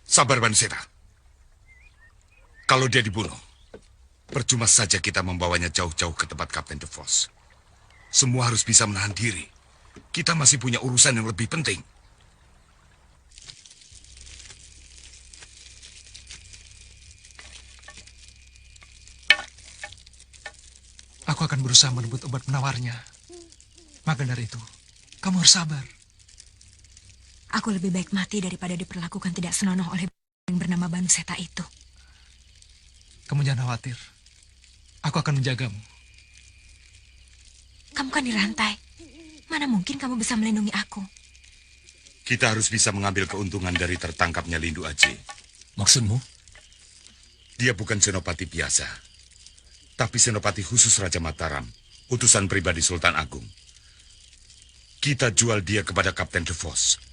Sabar, Banseta. Kalau dia dibunuh, percuma saja kita membawanya jauh-jauh ke tempat Kapten DeVos. Semua harus bisa menahan diri. Kita masih punya urusan yang lebih penting. Aku akan berusaha merebut obat penawarnya. Maka dari itu, kamu harus sabar. Aku lebih baik mati daripada diperlakukan tidak senonoh oleh yang bernama Banseta itu. Kamu jangan khawatir. Aku akan menjagamu. Kamu kan dirantai. Mana mungkin kamu bisa melindungi aku? Kita harus bisa mengambil keuntungan dari tertangkapnya Lindu Aji. Maksudmu? Dia bukan senopati biasa, tapi senopati khusus Raja Mataram, utusan pribadi Sultan Agung. Kita jual dia kepada Kapten DeVos.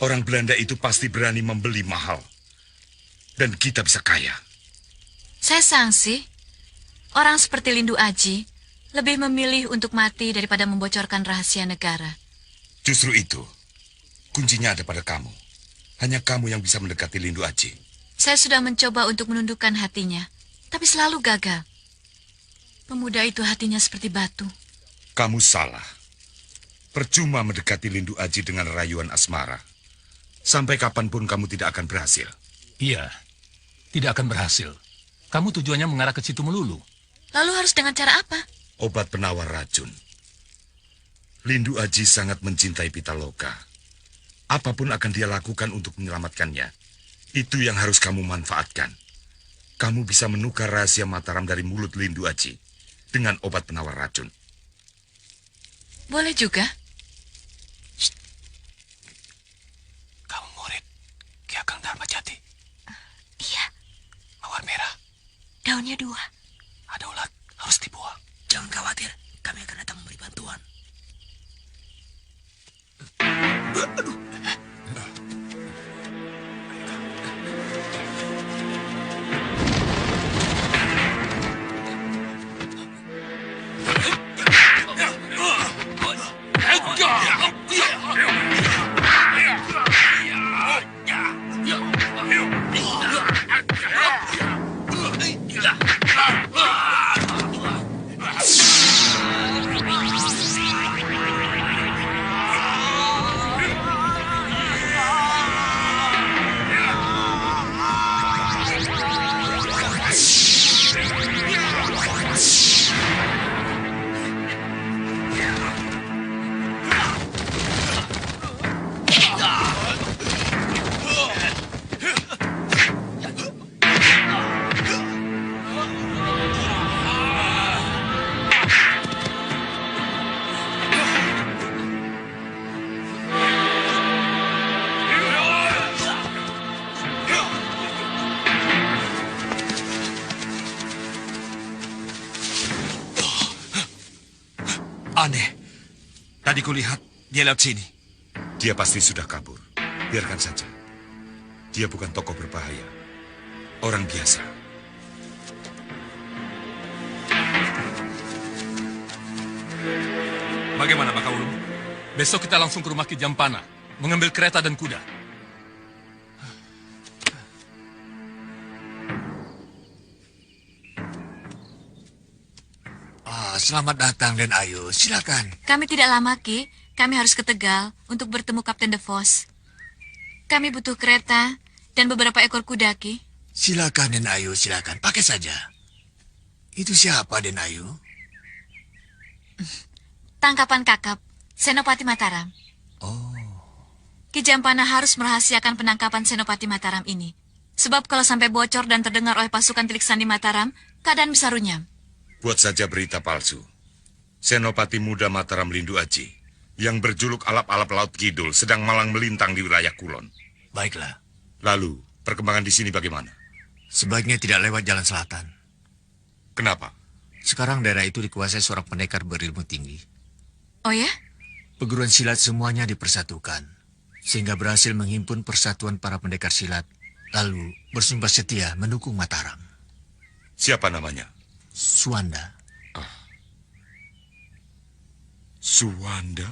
Orang Belanda itu pasti berani membeli mahal. Dan kita bisa kaya. Saya sangsi. Orang seperti Lindu Aji lebih memilih untuk mati daripada membocorkan rahasia negara. Justru itu, kuncinya ada pada kamu. Hanya kamu yang bisa mendekati Lindu Aji. Saya sudah mencoba untuk menundukkan hatinya, tapi selalu gagal. Pemuda itu hatinya seperti batu. Kamu salah. Percuma mendekati Lindu Aji dengan rayuan asmara. Sampai kapanpun kamu tidak akan berhasil. Iya, tidak akan berhasil. Kamu tujuannya mengarah ke situ melulu. Lalu harus dengan cara apa? Obat penawar racun. Lindu Aji sangat mencintai Pitaloka. Apapun akan dia lakukan untuk menyelamatkannya. Itu yang harus kamu manfaatkan. Kamu bisa menukar rahasia Mataram dari mulut Lindu Aji dengan obat penawar racun. Boleh juga. Kamu murid Ki Ageng Dharmajati. Iya, Mawar merah. daunnya 2. Ada ulat, harus dibuang. Jangan khawatir, kami akan datang memberi bantuan. Aneh. Tadi kulihat dia lewat sini. Dia pasti sudah kabur. Biarkan saja. Dia bukan tokoh berbahaya. Orang biasa. Bagaimana, Baka Ulum? Besok kita langsung ke rumah Ki Jampana, mengambil kereta dan kuda. Selamat datang, Den Ayu. Silakan. Kami tidak lama, Ki. Kami harus ke Tegal untuk bertemu Kapten DeVos. Kami butuh kereta dan beberapa ekor kuda, Ki. Silakan, Den Ayu. Silakan. Pakai saja. Itu siapa, Den Ayu? Tangkapan Kakap, Senopati Mataram. Oh. Ki Jampana harus merahasiakan penangkapan Senopati Mataram ini. Sebab kalau sampai bocor dan terdengar oleh pasukan Tilik Sandi Mataram, keadaan bisa runyam. Buat saja berita palsu. Senopati muda Mataram Lindu Aji yang berjuluk alap-alap Laut Kidul sedang malang melintang di wilayah Kulon. Baiklah. Lalu, perkembangan di sini bagaimana? Sebaiknya tidak lewat jalan selatan. Kenapa? Sekarang daerah itu dikuasai seorang pendekar berilmu tinggi. Oh ya? Perguruan silat semuanya dipersatukan, sehingga berhasil menghimpun persatuan para pendekar silat, lalu bersumpah setia mendukung Mataram. Siapa namanya? Suwanda. Suwanda?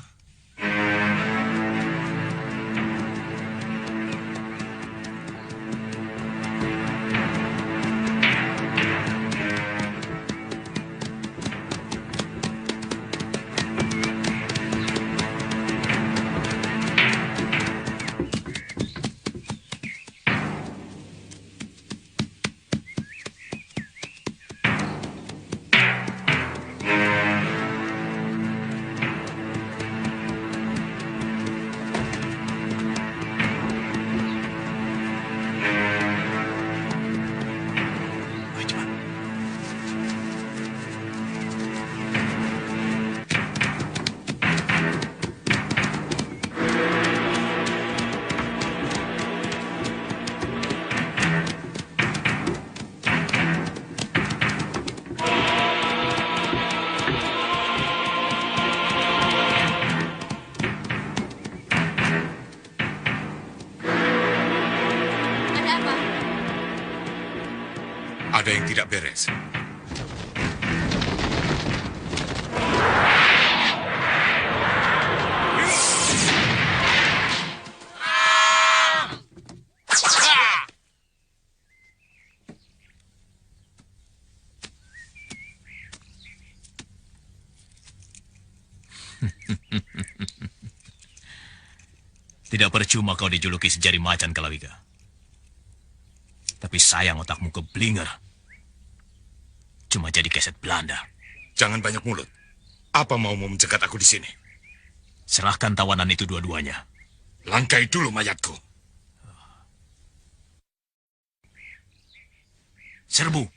Ada yang tidak beres. Tidak percuma kau dijuluki sejari macan, Kalawika. Tapi sayang otakmu keblinger. Cuma jadi keset Belanda. Jangan banyak mulut. Apa mau mencegat aku di sini? Serahkan tawanan itu dua-duanya. Langkai dulu mayatku. Serbu.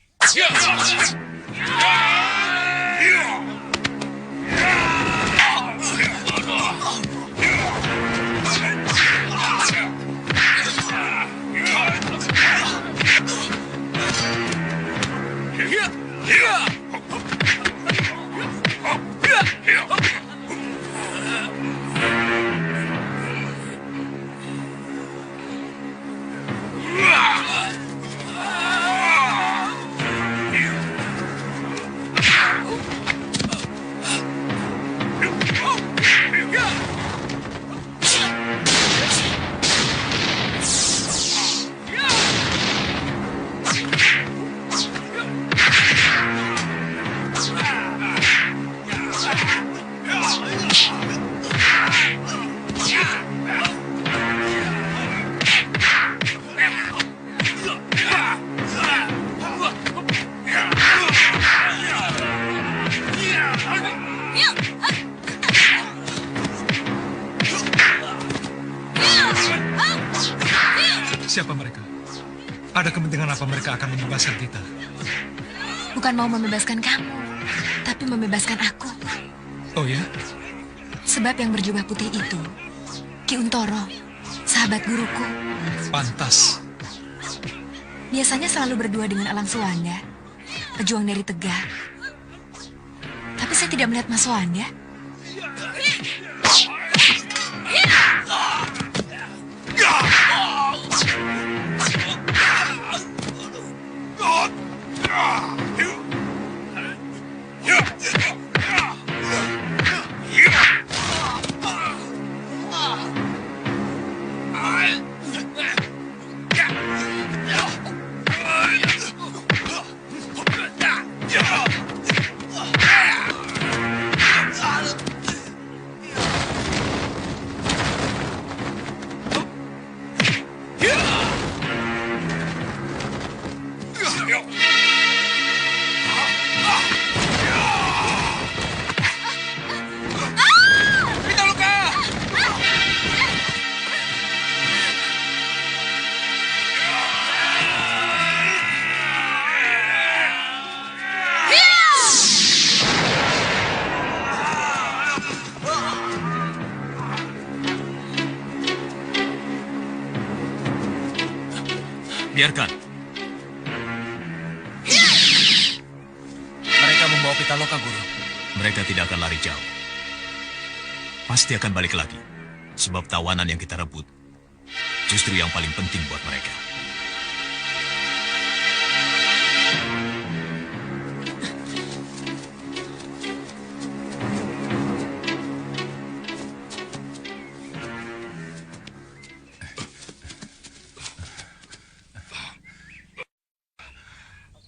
Siapa mereka? Ada kepentingan apa mereka akan membebaskan kita? Bukan mau membebaskan kamu, tapi membebaskan aku. Oh ya? Sebab yang berjubah putih itu, Ki Untoro, sahabat guruku. Pantas. Biasanya selalu berdua dengan Alang Suwanda, pejuang dari Tegal. Tapi saya tidak melihat Mas Suwanda. Biarkan. Mereka membawa Pitaloka, Guru. Mereka tidak akan lari jauh. Pasti akan balik lagi. Sebab tawanan yang kita rebut justru yang paling penting buat mereka.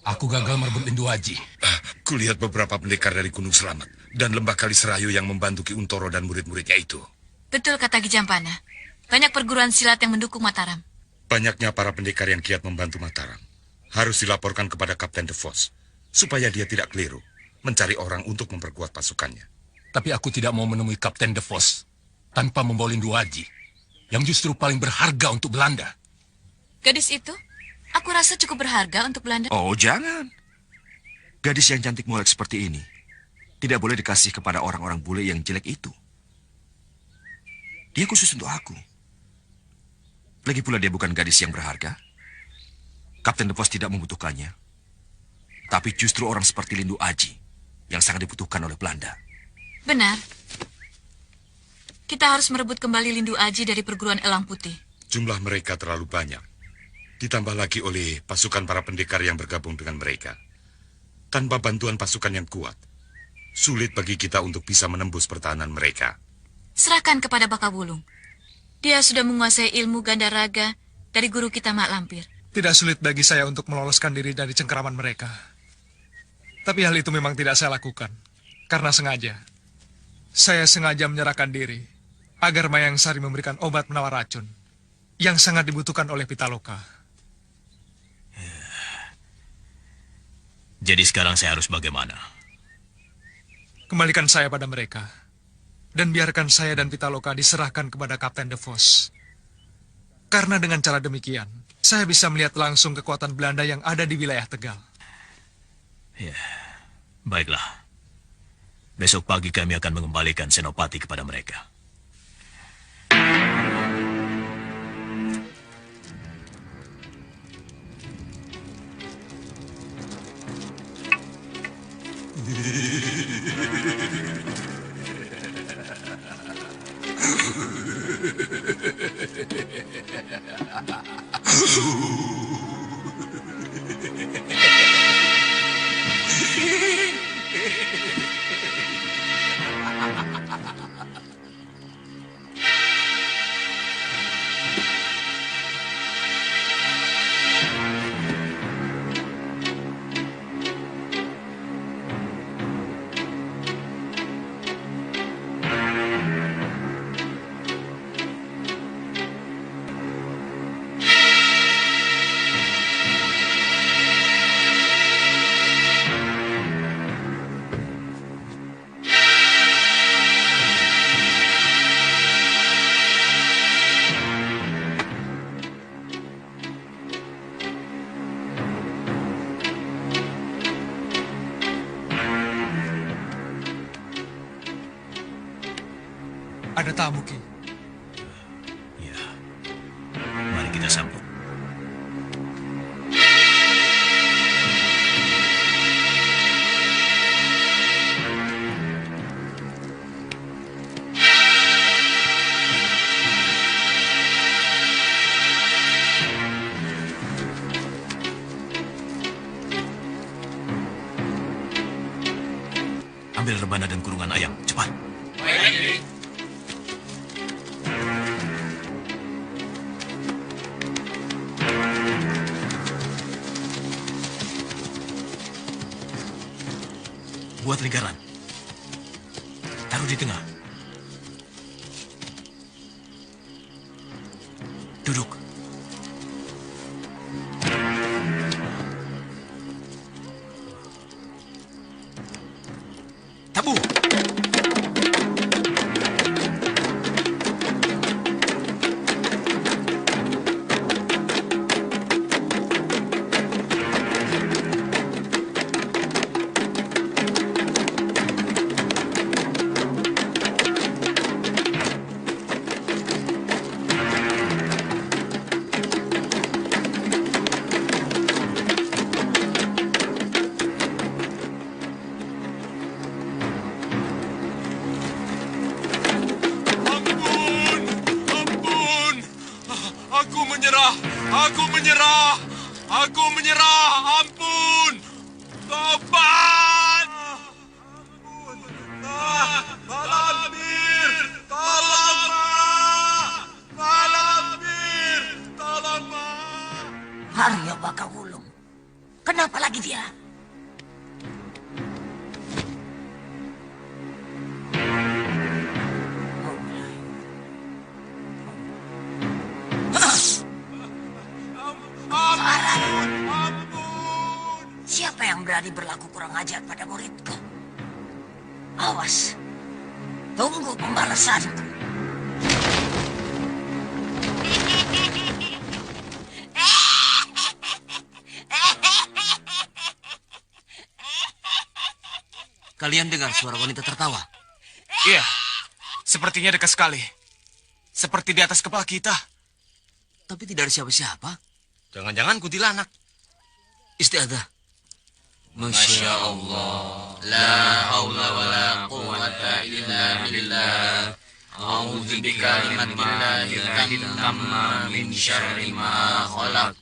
Aku gagal merebut Lindu Haji. Kulihat beberapa pendekar dari Gunung Selamat dan Lembah Kaliserayu yang membantu Ki Untoro dan murid-muridnya itu. Betul kata Ki Jampana. Banyak perguruan silat yang mendukung Mataram. Banyaknya para pendekar yang giat membantu Mataram harus dilaporkan kepada Kapten De Vos supaya dia tidak keliru mencari orang untuk memperkuat pasukannya. Tapi aku tidak mau menemui Kapten De Vos tanpa membawa Lindu Haji, yang justru paling berharga untuk Belanda. Gadis itu, aku rasa cukup berharga untuk Belanda. Oh, jangan. Gadis yang cantik molek seperti ini tidak boleh dikasih kepada orang-orang bule yang jelek itu. Dia khusus untuk aku. Lagi pula dia bukan gadis yang berharga. Kapten De Vos tidak membutuhkannya. Tapi justru orang seperti Lindu Haji yang sangat dibutuhkan oleh Belanda. Benar. Kita harus merebut kembali Lindu Haji dari perguruan Elang Putih. Jumlah mereka terlalu banyak. Ditambah lagi oleh pasukan para pendekar yang bergabung dengan mereka. Tanpa bantuan pasukan yang kuat, sulit bagi kita untuk bisa menembus pertahanan mereka. Serahkan kepada Bakawulung. Dia sudah menguasai ilmu Gandaraga dari guru kita Mak Lampir. Tidak sulit bagi saya untuk meloloskan diri dari cengkeraman mereka. Tapi hal itu memang tidak saya lakukan. Karena sengaja. Saya sengaja menyerahkan diri agar Mayang Sari memberikan obat penawar racun yang sangat dibutuhkan oleh Pitaloka. Jadi sekarang saya harus bagaimana? Kembalikan saya pada mereka. Dan biarkan saya dan Pitaloka diserahkan kepada Kapten De Vos. Karena dengan cara demikian, saya bisa melihat langsung kekuatan Belanda yang ada di wilayah Tegal. Ya, baiklah. Besok pagi kami akan mengembalikan Senopati kepada mereka. Ada tamu, Ki. Ya, mari kita sambut. Ambil rebana dan kurungan ayam, cepat. Buat lingkaran. Taruh di tengah. Duduk. Tabu. Aku menyerah, ampun! Tobat! Ampun! Malampir! Tolong, Malampir! Tolong, Arya Bakawulung. Kenapa lagi dia? Siapa yang berani berlaku kurang ajar pada muridku? Awas, tunggu pembalasanku. Kalian dengar suara wanita tertawa? Iya, sepertinya dekat sekali. Seperti di atas kepala kita. Tapi tidak ada siapa-siapa. Jangan-jangan kuntilanak. Istiadah. Masya Allah, la haula wa la quwata illa billah. A'udzu bikalimatillahil tamma min syarri ma khalaq.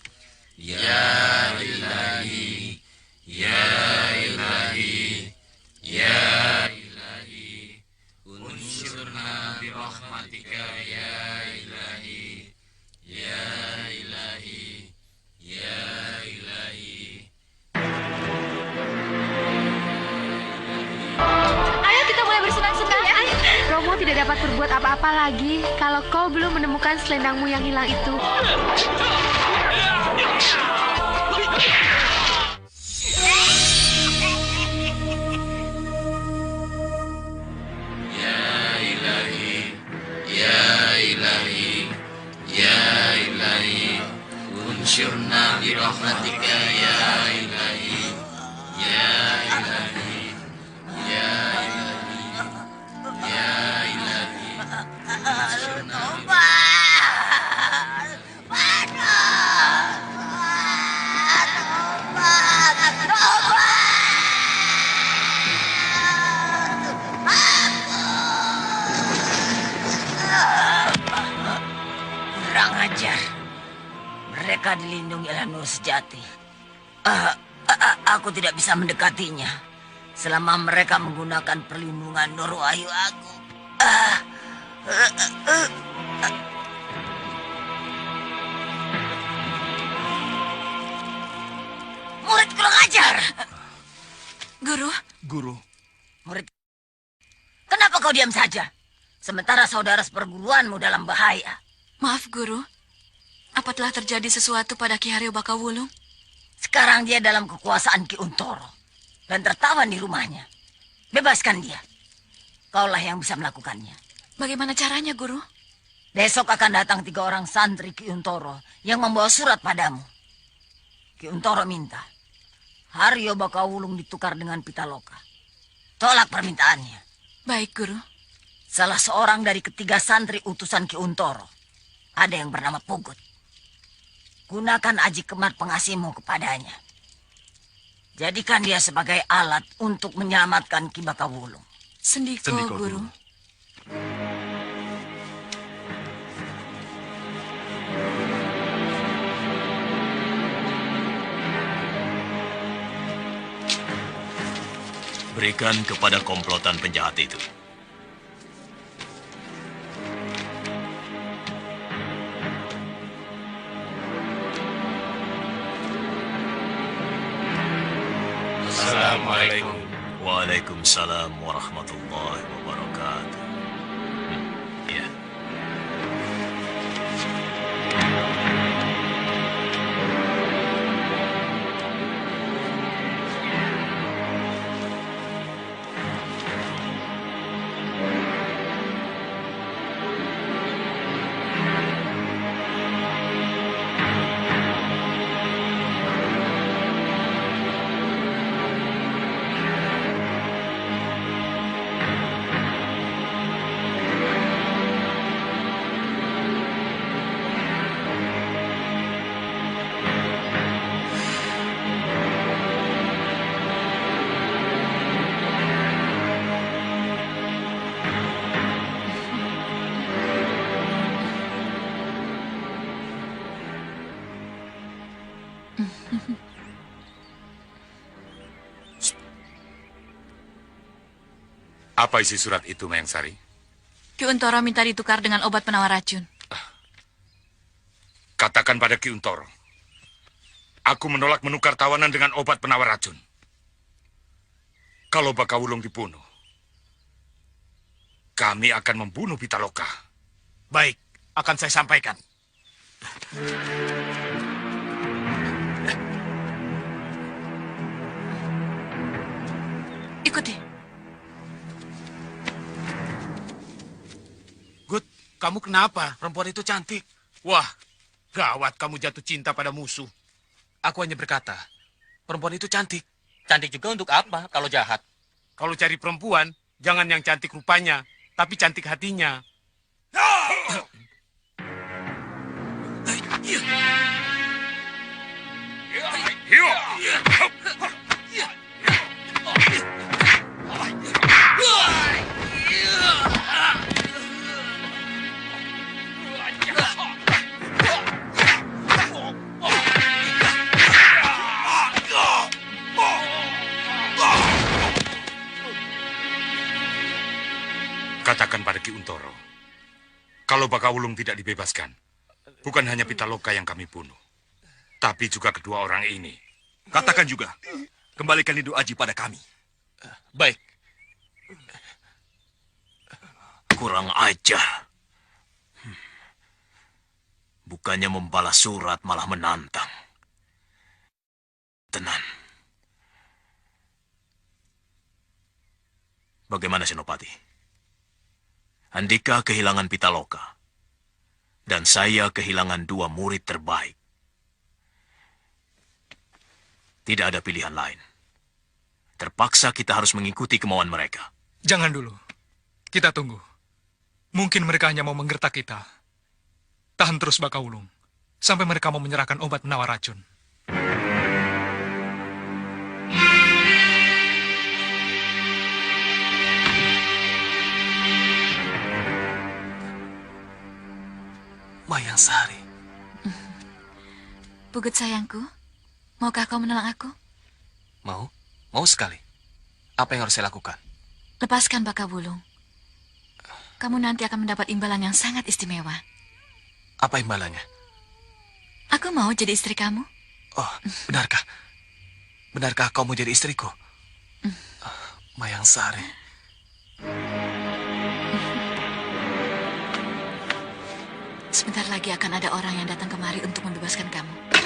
Ayo kita mulai bersenang-senang. Romo tidak dapat berbuat apa-apa lagi kalau kau belum menemukan selendangmu yang hilang itu. Kurang ajar. Mereka dilindungi oleh Nur Sejati. Aku tidak bisa mendekatinya selama mereka menggunakan perlindungan Nur Wahyu Agung. Murid kurang ajar. Guru, Murid, kenapa kau diam saja? Sementara saudara seperguruanmu dalam bahaya. maaf Guru. Apa telah terjadi sesuatu pada Ki Haryo Bakawulung? Sekarang dia dalam kekuasaan Ki Untoro dan tertawan di rumahnya. Bebaskan dia. Kaulah yang bisa melakukannya. Bagaimana caranya, Guru? Besok akan datang 3 orang santri Ki Untoro yang membawa surat padamu. Ki Untoro minta Haryo Bakawulung ditukar dengan Pitaloka. Tolak permintaannya. Baik, Guru. Salah seorang dari ketiga santri utusan Ki Untoro, ada yang bernama Pugut. Gunakan aji kemat pengasihmu kepadanya. Jadikan dia sebagai alat untuk menyelamatkan Ki Bakawulung. Sendiko, Guru. Berikan kepada komplotan penjahat itu. Assalamualaikum. Waalaikumsalam warahmatullahi wabarakatuh. Ya. Apa isi surat itu, Mayang Sari? Ki Untoro minta ditukar dengan obat penawar racun. Katakan pada Ki Untoro, aku menolak menukar tawanan dengan obat penawar racun. Kalau Bakawulung dibunuh, kami akan membunuh Pitaloka. Baik, akan saya sampaikan. Ikuti. Gut, kamu kenapa? Perempuan itu cantik. Wah, gawat kamu jatuh cinta pada musuh. Aku hanya berkata, perempuan itu cantik. Cantik juga untuk apa kalau jahat? Kalau cari perempuan, jangan yang cantik rupanya, tapi cantik hatinya. Ki Untoro. Kalau Bakawulung tidak dibebaskan, bukan hanya Pitaloka yang kami bunuh, tapi juga kedua orang ini. Katakan juga, kembalikan Lindu Aji pada kami. Baik. Kurang ajar. Bukannya membalas surat, malah menantang. Tenan. Bagaimana Senopati? Andika kehilangan Pitaloka, dan saya kehilangan dua murid terbaik. Tidak ada pilihan lain. Terpaksa kita harus mengikuti kemauan mereka. Jangan dulu. Kita tunggu. Mungkin mereka hanya mau menggertak kita. Tahan terus Bakawulung. Sampai mereka mau menyerahkan obat penawar racun. Mayang Sari. Pugut sayangku, maukah kau menolong aku? Mau? Mau sekali. Apa yang harus saya lakukan? Lepaskan Bakawulung. Kamu nanti akan mendapat imbalan yang sangat istimewa. Apa imbalannya? Aku mau jadi istri kamu. Oh, benarkah? Benarkah kau mau jadi istriku? Mayang Sari. Sebentar lagi akan ada orang yang datang kemari untuk membebaskan kamu.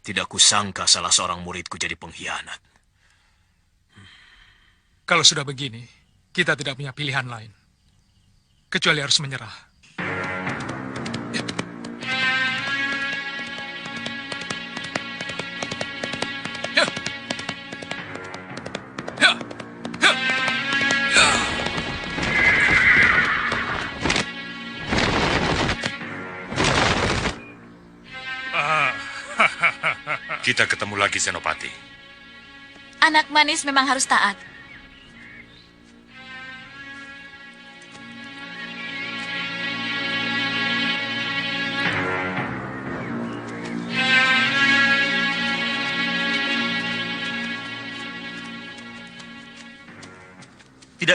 Tidak kusangka salah seorang muridku jadi pengkhianat. Kalau sudah begini, kita tidak punya pilihan lain. Kecuali harus menyerah. Kita ketemu lagi, Senopati. Anak manis memang harus taat. Tidak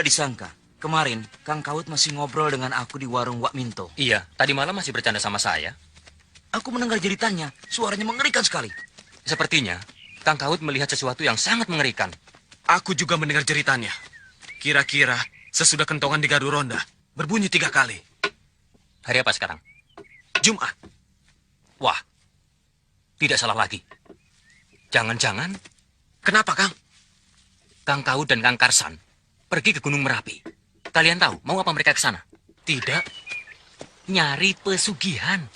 disangka, kemarin Kang Kaut masih ngobrol dengan aku di warung Wak Minto. Iya, tadi malam masih bercanda sama saya. Aku mendengar jeritannya, suaranya mengerikan sekali. Sepertinya, Kang Kaut melihat sesuatu yang sangat mengerikan. Aku juga mendengar jeritannya. Kira-kira sesudah kentongan di Garu Ronda, berbunyi 3 kali. Hari apa sekarang? Jumat. Wah, tidak salah lagi. Jangan-jangan... Kenapa, Kang? Kang Kaut dan Kang Karsan pergi ke Gunung Merapi. Kalian tahu mau apa mereka ke sana? Tidak. Nyari pesugihan.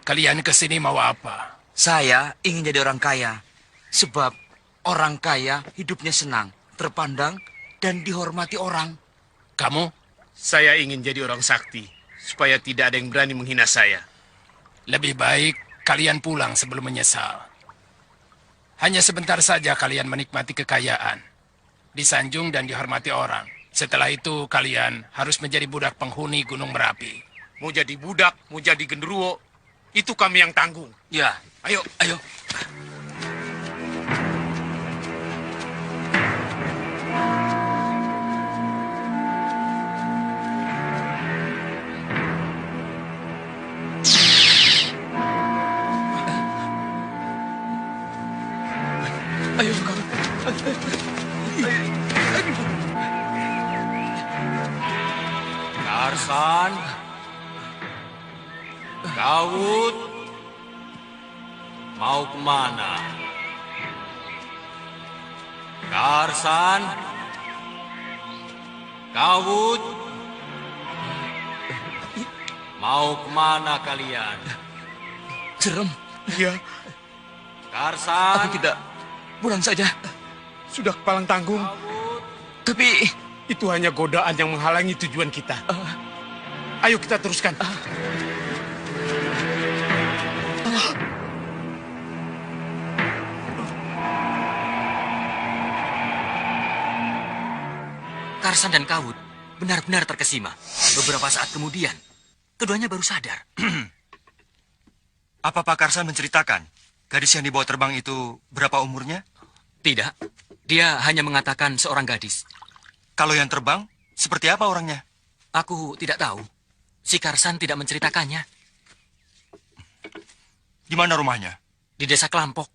Kalian kesini mau apa? Saya ingin jadi orang kaya. Sebab orang kaya hidupnya senang, terpandang, dan dihormati orang. Kamu? Saya ingin jadi orang sakti, supaya tidak ada yang berani menghina saya. Lebih baik kalian pulang sebelum menyesal. Hanya sebentar saja kalian menikmati kekayaan, disanjung dan dihormati orang. Setelah itu kalian harus menjadi budak penghuni Gunung Merapi. Mau jadi budak, mau jadi genderuwo, itu kami yang tanggung. Ya, Ayo, ayo. Ayo, kawan. Ayo. Karsan, Dawud, mau kemana? Karsan, Dawud, mau kemana kalian? Jerem. Iya. Karsan. Aku tidak. Pulang saja. Sudah kepalang tanggung. Tapi itu hanya godaan yang menghalangi tujuan kita. Ayo kita teruskan. Karsan dan Kawut benar-benar terkesima. Beberapa saat kemudian, keduanya baru sadar. Apa Pak Karsan menceritakan gadis yang dibawa terbang itu berapa umurnya? Tidak, dia hanya mengatakan seorang gadis. Kalau yang terbang, seperti apa orangnya? Aku tidak tahu. Si Karsan tidak menceritakannya. Di mana rumahnya? Di desa Kelampok.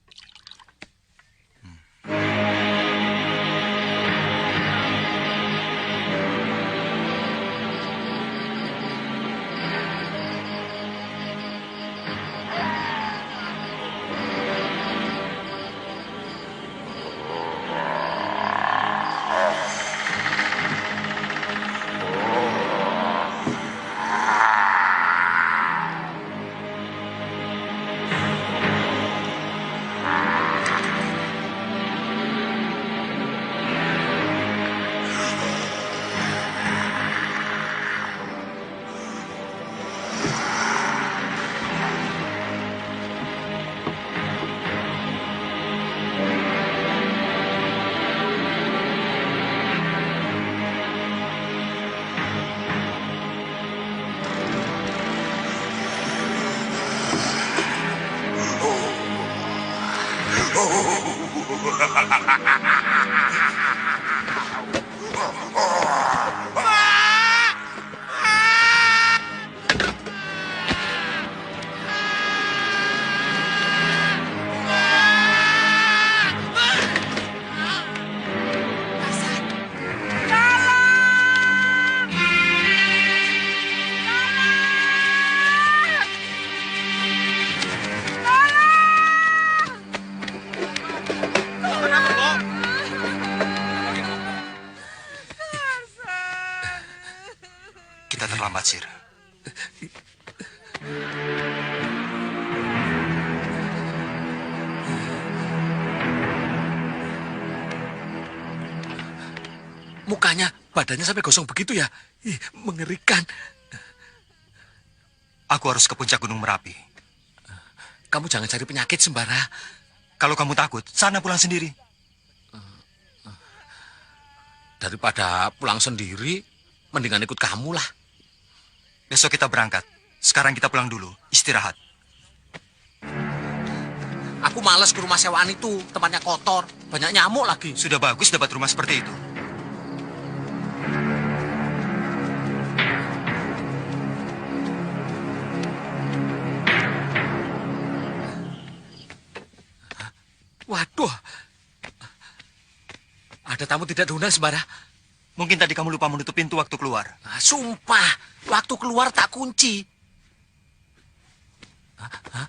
Kita terlambat, Sir. mukanya, badannya sampai gosong begitu ya. Ih, mengerikan. Aku harus ke puncak Gunung Merapi. Kamu jangan cari penyakit sembara. Kalau kamu takut, sana pulang sendiri. Daripada pulang sendiri, mendingan ikut kamu lah. Besok kita berangkat. Sekarang kita pulang dulu, istirahat. Aku malas ke rumah sewaan itu, tempatnya kotor, banyak nyamuk lagi. Sudah bagus dapat rumah seperti itu. Waduh, ada tamu tidak diundang sembara. Mungkin tadi kamu lupa menutup pintu waktu keluar. Nah, sumpah, waktu keluar tak kunci. Hah?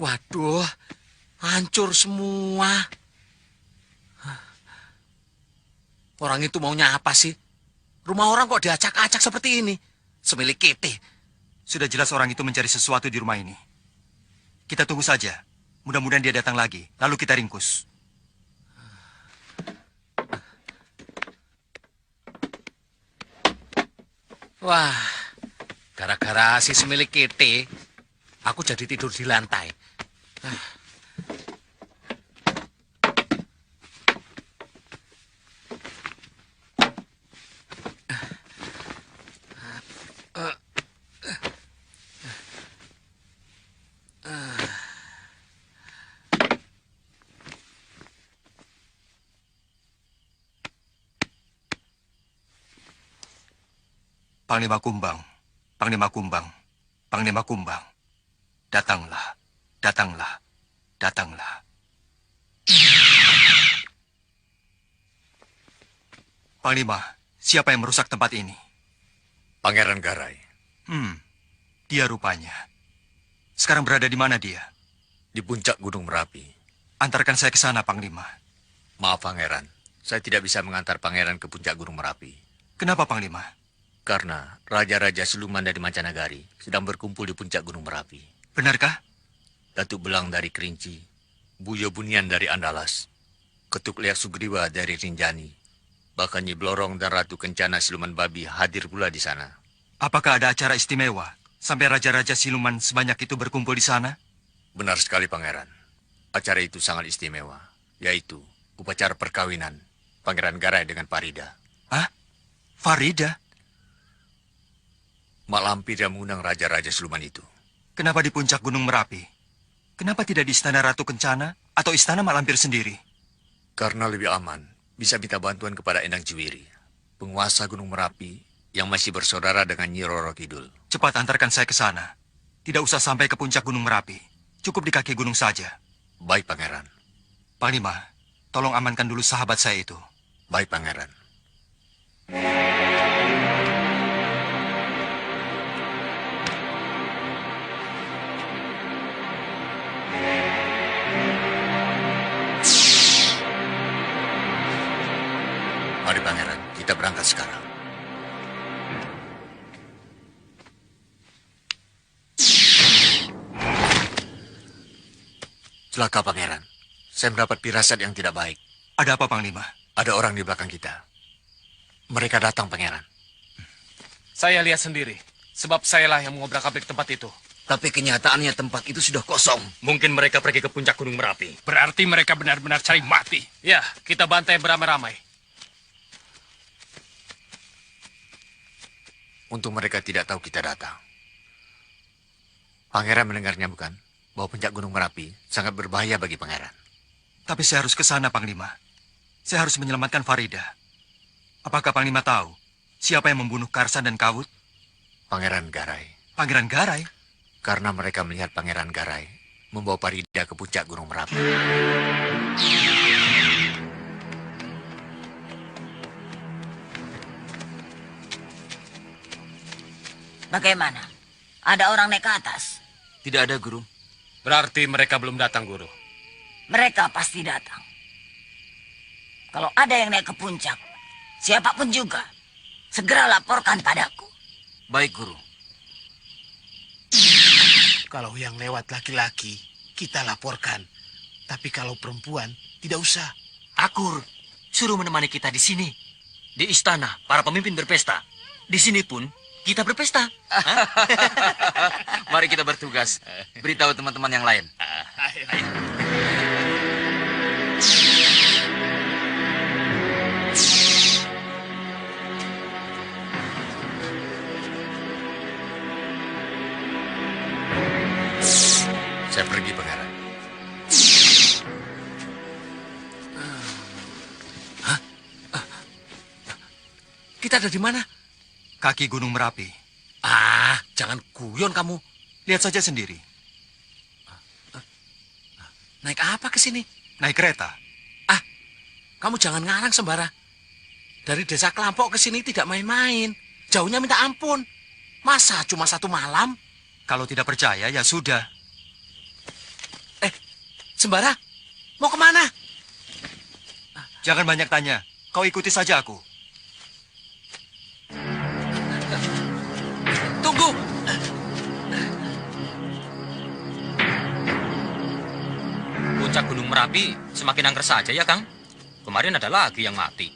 Waduh, hancur semua. Orang itu maunya apa sih? Rumah orang kok diacak-acak seperti ini? Semilik kita. Sudah jelas orang itu mencari sesuatu di rumah ini. Kita tunggu saja. Mudah-mudahan dia datang lagi. Lalu kita ringkus. Wah, gara-gara si semilik kita, aku jadi tidur di lantai. Panglima Kumbang, Panglima Kumbang, Panglima Kumbang. Datanglah, datanglah, datanglah. Panglima, siapa yang merusak tempat ini? Pangeran Garai. Dia rupanya. Sekarang berada di mana dia? Di puncak Gunung Merapi. Antarkan saya ke sana, Panglima. Maaf, Pangeran. Saya tidak bisa mengantar Pangeran ke puncak Gunung Merapi. Kenapa, Panglima? Karena Raja-Raja Siluman dari Mancanagari sedang berkumpul di puncak Gunung Merapi. Benarkah? Datuk Belang dari Kerinci, Buyo Bunian dari Andalas, Ketuk Leak Sugriwa dari Rinjani, bahkan Nyi Blorong dan Ratu Kencana Siluman Babi hadir pula di sana. Apakah ada acara istimewa sampai Raja-Raja Siluman sebanyak itu berkumpul di sana? Benar sekali, Pangeran. Acara itu sangat istimewa, yaitu upacara perkawinan Pangeran Garai dengan Farida. Hah? Farida? Mak Lampir yang mengundang Raja-Raja Siluman itu. Kenapa di puncak Gunung Merapi? Kenapa tidak di Istana Ratu Kencana atau Istana Mak Lampir sendiri? Karena lebih aman, bisa minta bantuan kepada Endang Ciwiri, penguasa Gunung Merapi yang masih bersaudara dengan Nyi Roro Kidul. Cepat antarkan saya ke sana. Tidak usah sampai ke puncak Gunung Merapi. Cukup di kaki gunung saja. Baik, Pangeran. Panglima, tolong amankan dulu sahabat saya itu. Baik, Pangeran. Mari, Pangeran, kita berangkat sekarang. Celaka, Pangeran. Saya mendapat firasat yang tidak baik. Ada apa, Panglima? Ada orang di belakang kita. Mereka datang, Pangeran. Saya lihat sendiri, sebab sayalah yang mengobrak-abrik tempat itu. Tapi kenyataannya tempat itu sudah kosong. Mungkin mereka pergi ke puncak Gunung Merapi. Berarti mereka benar-benar cari mati. Ya, kita bantai beramai-ramai. Untung mereka tidak tahu kita datang. Pangeran mendengarnya bukan? Bahwa puncak Gunung Merapi sangat berbahaya bagi Pangeran. Tapi saya harus ke sana, Panglima. Saya harus menyelamatkan Farida. Apakah Panglima tahu siapa yang membunuh Karsan dan Kawut? Pangeran Garai. Pangeran Garai? Karena mereka melihat Pangeran Garai membawa Farida ke puncak Gunung Merapi. Bagaimana? Ada orang naik ke atas? Tidak ada, Guru. Berarti mereka belum datang, Guru. Mereka pasti datang. Kalau ada yang naik ke puncak, siapapun juga, segera laporkan padaku. Baik, Guru. Kalau yang lewat laki-laki, kita laporkan. Tapi kalau perempuan, tidak usah. Akur, suruh menemani kita di sini. Di istana, para pemimpin berpesta. Di sini pun, kita berpesta. Mari kita bertugas. Beritahu teman-teman yang lain. Saya pergi, Pangeran. Kita ada di mana? Kaki Gunung Merapi. Jangan guyon kamu. Lihat saja sendiri. Naik apa ke sini? Naik kereta. Kamu jangan ngarang sembara. Dari desa Kelampok ke sini tidak main-main. Jauhnya minta ampun. Masa cuma 1 malam? Kalau tidak percaya, ya sudah. Sembara, mau kemana? Jangan banyak tanya. Kau ikuti saja aku. Tunggu. Puncak Gunung Merapi semakin angker saja ya, Kang. Kemarin ada lagi yang mati.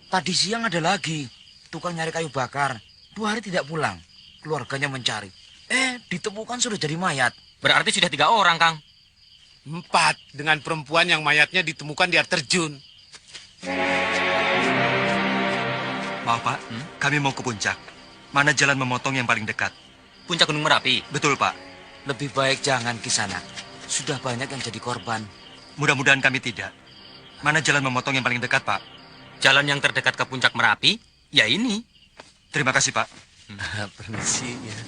Tadi siang ada lagi. Tukang nyari kayu bakar. 2 hari tidak pulang. Keluarganya mencari. Ditemukan sudah jadi mayat. Berarti sudah 3 orang, Kang. 4 dengan perempuan yang mayatnya ditemukan di air terjun. Maaf, Pak. Kami mau ke puncak. Mana jalan memotong yang paling dekat? Puncak Gunung Merapi. Betul, Pak. Lebih baik jangan Kisanak. Sudah banyak yang jadi korban. Mudah-mudahan kami tidak. Mana jalan memotong yang paling dekat, Pak? Jalan yang terdekat ke puncak Merapi, ya ini. Terima kasih, Pak. Permisi ya.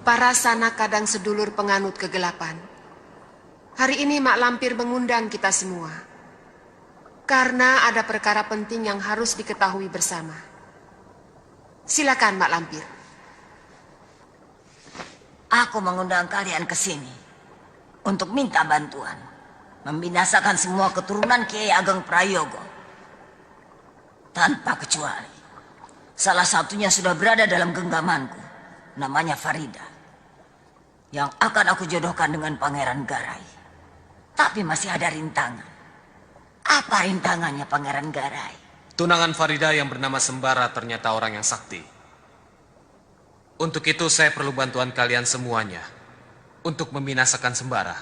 Para sanak kadang sedulur penganut kegelapan, Hari ini Mak Lampir mengundang kita semua. Karena ada perkara penting yang harus diketahui bersama. Silakan Mak Lampir. Aku mengundang kalian ke sini untuk minta bantuan. Membinasakan semua keturunan Kiai Ageng Prayogo. Tanpa kecuali. Salah satunya sudah berada dalam genggamanku. Namanya Farida. Yang akan aku jodohkan dengan Pangeran Garai. Tapi masih ada rintangan. Apa rintangannya Pangeran Garai? Tunangan Farida yang bernama Sembara ternyata orang yang sakti. Untuk itu saya perlu bantuan kalian semuanya untuk membinasakan Sembara.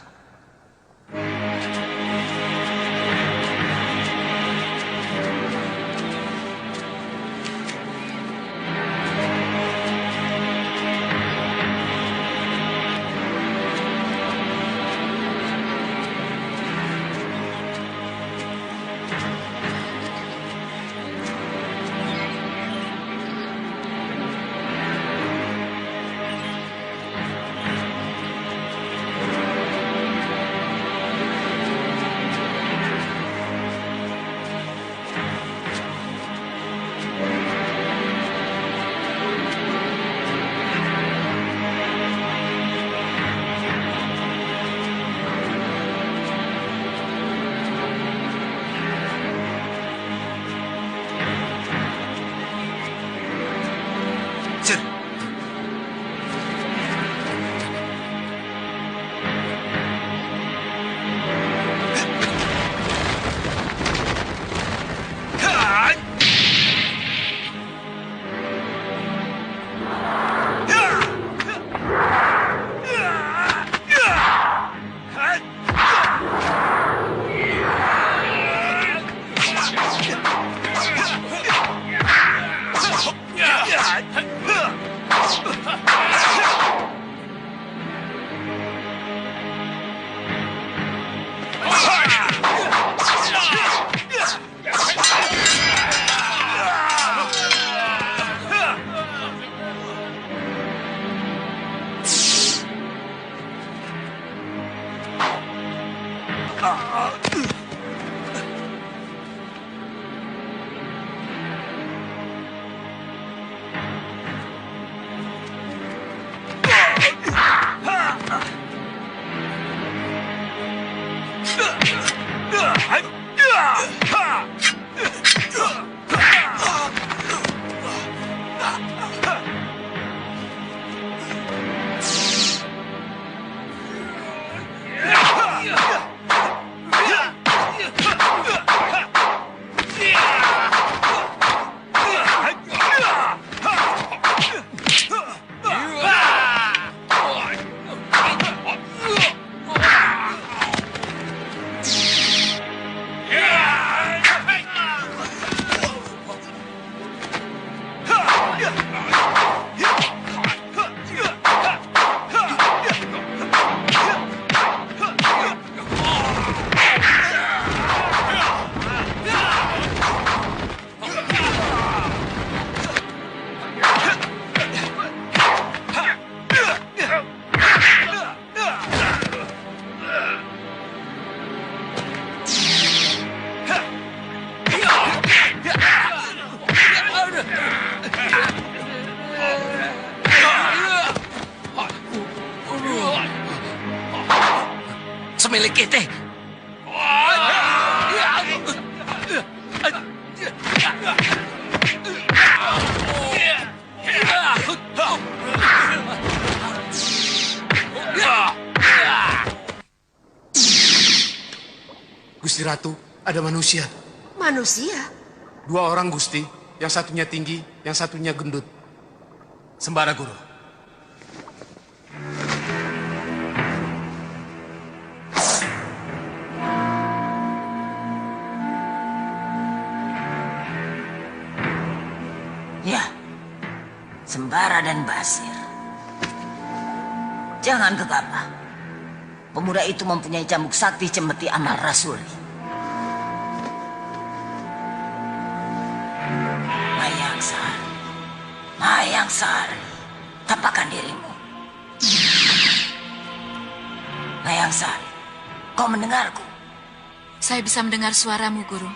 Semilik kita. Gusti Ratu, ada manusia. Manusia? 2 orang Gusti, yang satunya tinggi, yang satunya gendut. Sembara Guru. Ya, Sembara dan Basir. Jangan gegabah. Pemuda itu mempunyai cambuk sakti cemeti amal rasuli. Mayang Sari, Mayang Sari, tampakkan dirimu. Mayang Sari, kau mendengarku? Saya bisa mendengar suaramu, Guru.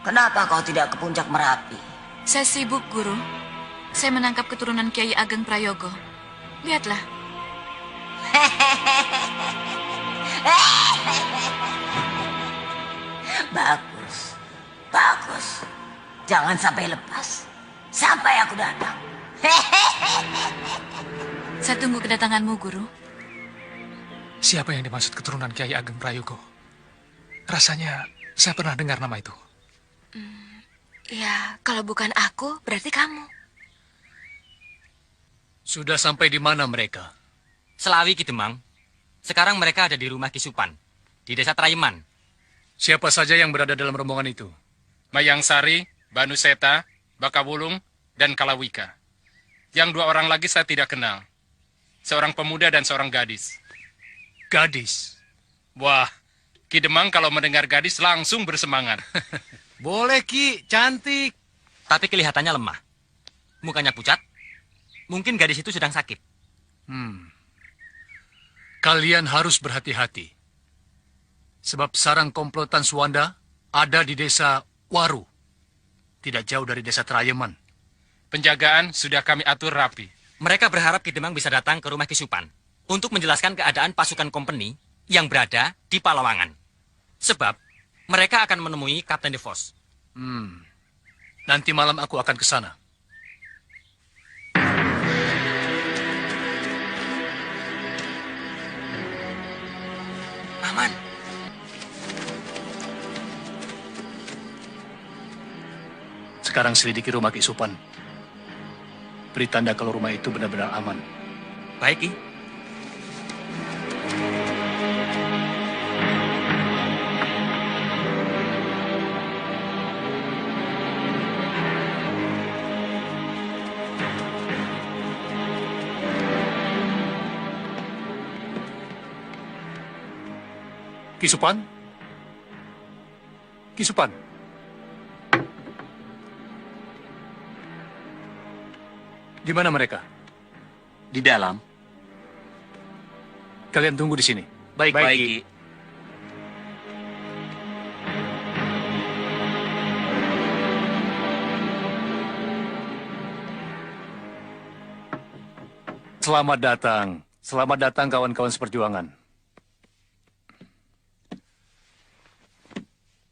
Kenapa kau tidak ke puncak Merapi? Saya sibuk, Guru. Saya menangkap keturunan Kiai Ageng Prayogo. Lihatlah. Bagus, bagus. Jangan sampai lepas. Sampai aku datang. Saya tunggu kedatanganmu, Guru. Siapa yang dimaksud keturunan Kiai Ageng Prayogo? Rasanya saya pernah dengar nama itu. Ya, kalau bukan aku, berarti kamu. Sudah sampai di mana mereka? Selawi Ki Demang. Sekarang mereka ada di rumah Kisupan, di desa Trayeman. Siapa saja yang berada dalam rombongan itu? Mayang Sari, Banu Seta, Bakawulung, dan Kalawika. Yang 2 orang lagi saya tidak kenal. Seorang pemuda dan seorang gadis. Gadis? Wah, Ki Demang kalau mendengar gadis langsung bersemangat. Boleh Ki, cantik. Tapi kelihatannya lemah. Mukanya pucat. Mungkin gadis itu sedang sakit. Kalian harus berhati-hati. Sebab sarang komplotan Suwanda ada di desa Waru. Tidak jauh dari desa Trayeman. Penjagaan sudah kami atur rapi. Mereka berharap Ki Demang bisa datang ke rumah Kisupan untuk menjelaskan keadaan pasukan kompeni yang berada di Palawangan. Sebab mereka akan menemui Kapten De Vos. Nanti malam aku akan ke sana. Paman. Sekarang selidiki rumah Ki Supan. Beri tanda kalau rumah itu benar-benar aman. Baik, Ki. Ki Supan? Ki Supan? Di mana mereka? Di dalam. Kalian tunggu di sini. Baik, Ki. Selamat datang. Selamat datang kawan-kawan seperjuangan.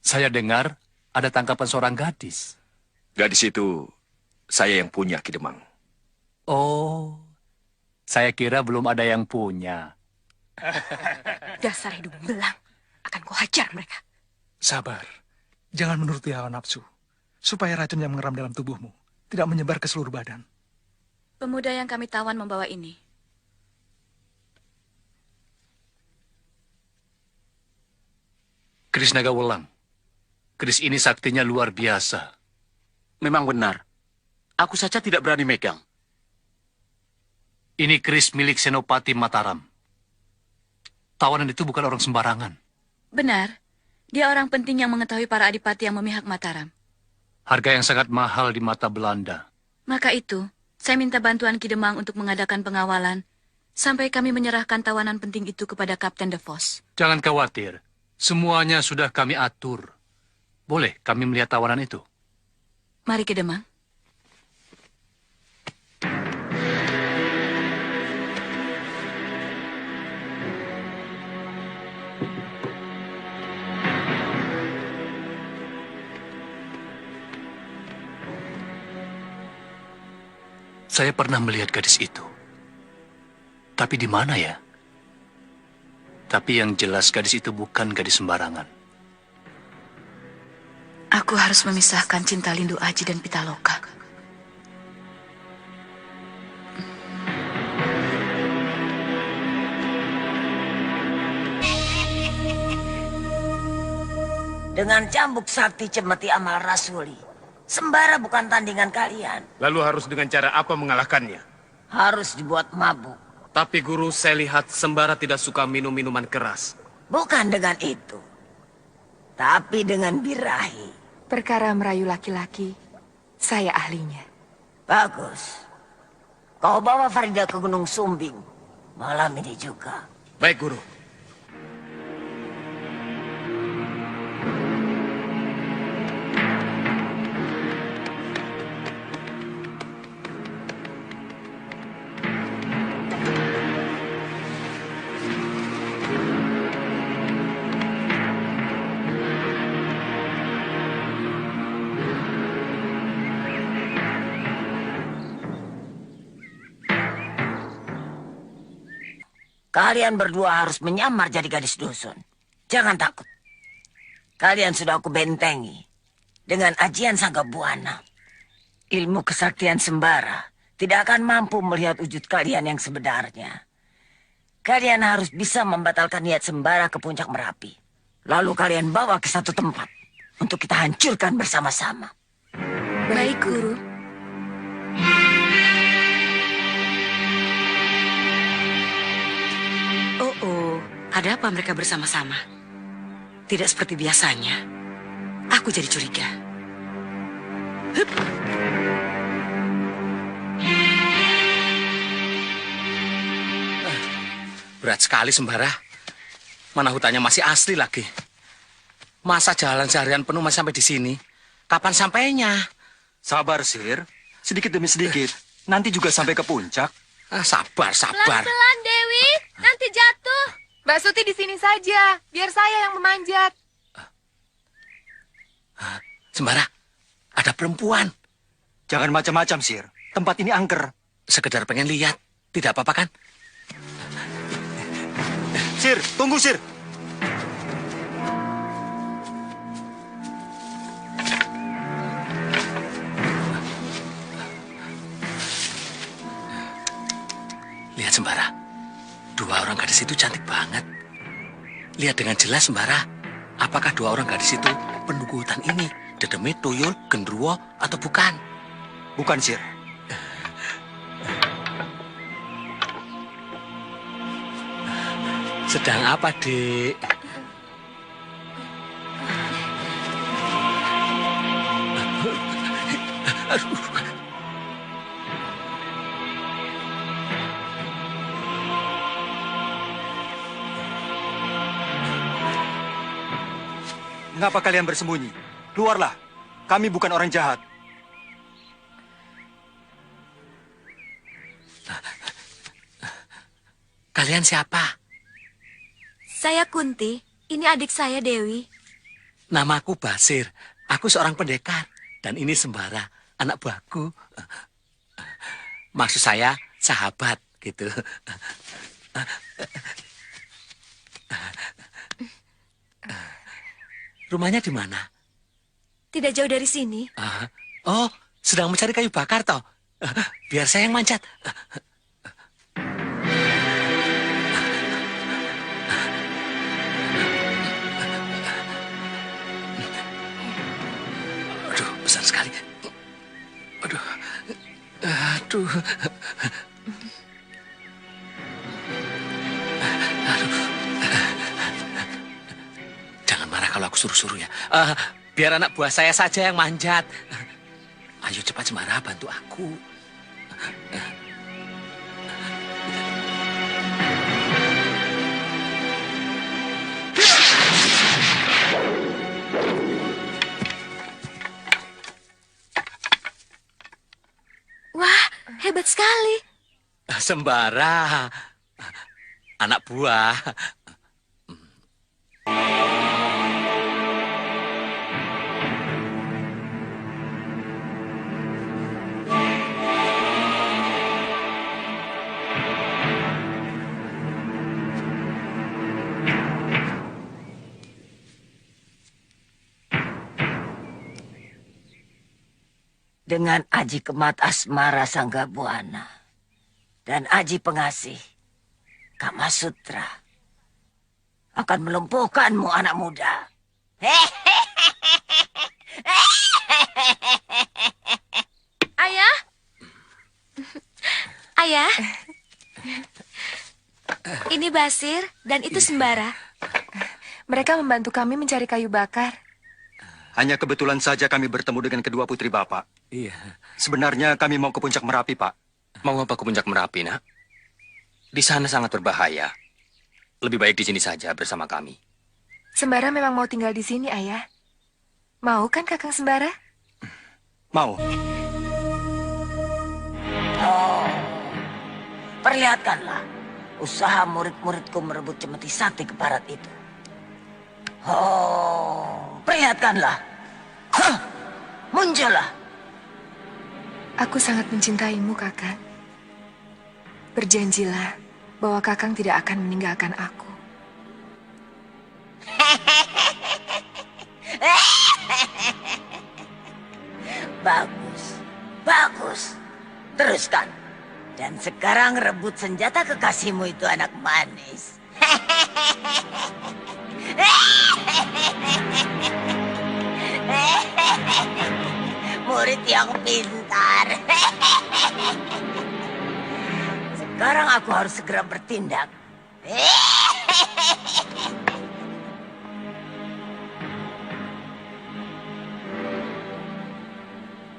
Saya dengar ada tangkapan seorang gadis. Gadis itu saya yang punya, Ki Demang. Oh, saya kira belum ada yang punya. Dasar hidung belang. Akan ku hajar mereka. Sabar. Jangan menuruti hawa nafsu. Supaya racun yang mengeram dalam tubuhmu tidak menyebar ke seluruh badan. Pemuda yang kami tawan membawa ini. Keris Naga Welang. Keris ini saktinya luar biasa. Memang benar. Aku saja tidak berani megang. Ini keris milik Senopati Mataram. Tawanan itu bukan orang sembarangan. Benar. Dia orang penting yang mengetahui para adipati yang memihak Mataram. Harga yang sangat mahal di mata Belanda. Maka itu, saya minta bantuan Ki Demang untuk mengadakan pengawalan sampai kami menyerahkan tawanan penting itu kepada Kapten De Vos. Jangan khawatir. Semuanya sudah kami atur. Boleh kami melihat tawanan itu? Mari Ki Demang. Saya pernah melihat gadis itu. Tapi di mana ya? Tapi yang jelas gadis itu bukan gadis sembarangan. Aku harus memisahkan cinta Lindu Aji dan Pitaloka. Dengan cambuk sakti cemeti amal rasuli. Sembara bukan tandingan kalian. Lalu harus dengan cara apa mengalahkannya? Harus dibuat mabuk. Tapi guru, saya lihat Sembara tidak suka minum minuman keras. Bukan dengan itu. Tapi dengan birahi. Perkara merayu laki-laki, saya ahlinya. Bagus. Kau bawa Farida ke Gunung Sumbing. Malam ini juga. Baik, guru. Kalian berdua harus menyamar jadi gadis dusun. Jangan takut. Kalian sudah aku bentengi dengan ajian Sangga Buana. Ilmu kesaktian sembara tidak akan mampu melihat wujud kalian yang sebenarnya. Kalian harus bisa membatalkan niat sembara ke puncak Merapi. Lalu kalian bawa ke satu tempat untuk kita hancurkan bersama-sama. Baik, Guru. Oh, ada apa mereka bersama-sama? Tidak seperti biasanya. Aku jadi curiga. Hup. Berat sekali sembara. Mana hutannya masih asli lagi. Masa jalan seharian penuh masih sampai di sini? Kapan sampainya? Sabar, Sir. Sedikit demi sedikit. Nanti juga sampai ke puncak. Sabar. Pelan-pelan, Dewi. Nanti jatuh. Mbak Suti di sini saja. Biar saya yang memanjat. Sembara, ada perempuan. Jangan macam-macam, Sir. Tempat ini angker. Sekedar pengen lihat. Tidak apa-apa kan? Sir, tunggu, Sir. Lihat Sembara, dua orang gadis itu cantik banget. Lihat dengan jelas Sembara, apakah dua orang gadis itu penduduk hutan ini? Dedemit, Tuyul, Gendruwo, atau bukan? Bukan, Sir. Sedang apa, Dek? Aduh. Mengapa kalian bersembunyi? Keluarlah. Kami bukan orang jahat. Kalian siapa? Saya Kunti. Ini adik saya Dewi. Namaku Basir. Aku seorang pendekar. Dan ini Sembara, anak buahku. Maksud saya sahabat, gitu. Rumahnya di mana? Tidak jauh dari sini. Oh, sedang mencari kayu bakar, toh? Biar saya yang manjat. Aduh, besar sekali. Aduh. Aduh. Jangan marah kalau aku suruh-suruh ya. Biar anak buah saya saja yang manjat. Ayo cepat Sembara, bantu aku. Wah, hebat sekali. Sembara, anak buah. Dengan Aji Kemat Asmara Sangga Buana dan Aji Pengasih Kamasutra akan melumpuhkanmu, anak muda. Ayah? Ayah? Ini Basir dan itu Sembara. Mereka membantu kami mencari kayu bakar. Hanya kebetulan saja kami bertemu dengan kedua putri Bapak. Iya. Sebenarnya kami mau ke puncak Merapi, Pak. Mau apa ke puncak Merapi, Nak? Di sana sangat berbahaya. Lebih baik di sini saja bersama kami. Sembara memang mau tinggal di sini, Ayah. Mau kan Kakang Sembara? Mau. Oh, perlihatkanlah usaha murid-muridku merebut cemeti sakti keparat itu. Oh, perlihatkanlah. Hah, muncullah. Aku sangat mencintaimu, Kakak. Berjanjilah bahwa Kakang tidak akan meninggalkan aku. Bagus, bagus. Teruskan. Dan sekarang rebut senjata kekasihmu itu, anak manis. Murid yang pintar. Sekarang aku harus segera bertindak.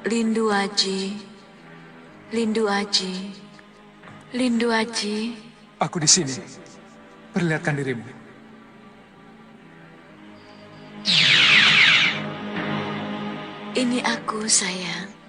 Lindu Aji, Lindu Aji, Lindu Aji. Aku di sini. Perlihatkan dirimu. Ini aku, sayang.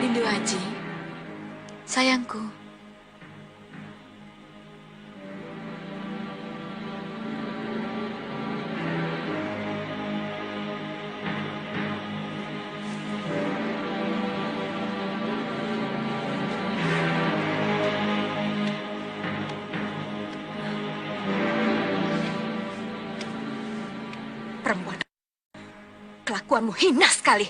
Lindu Aji, sayangku. Perempuan, kelakuanmu hina sekali.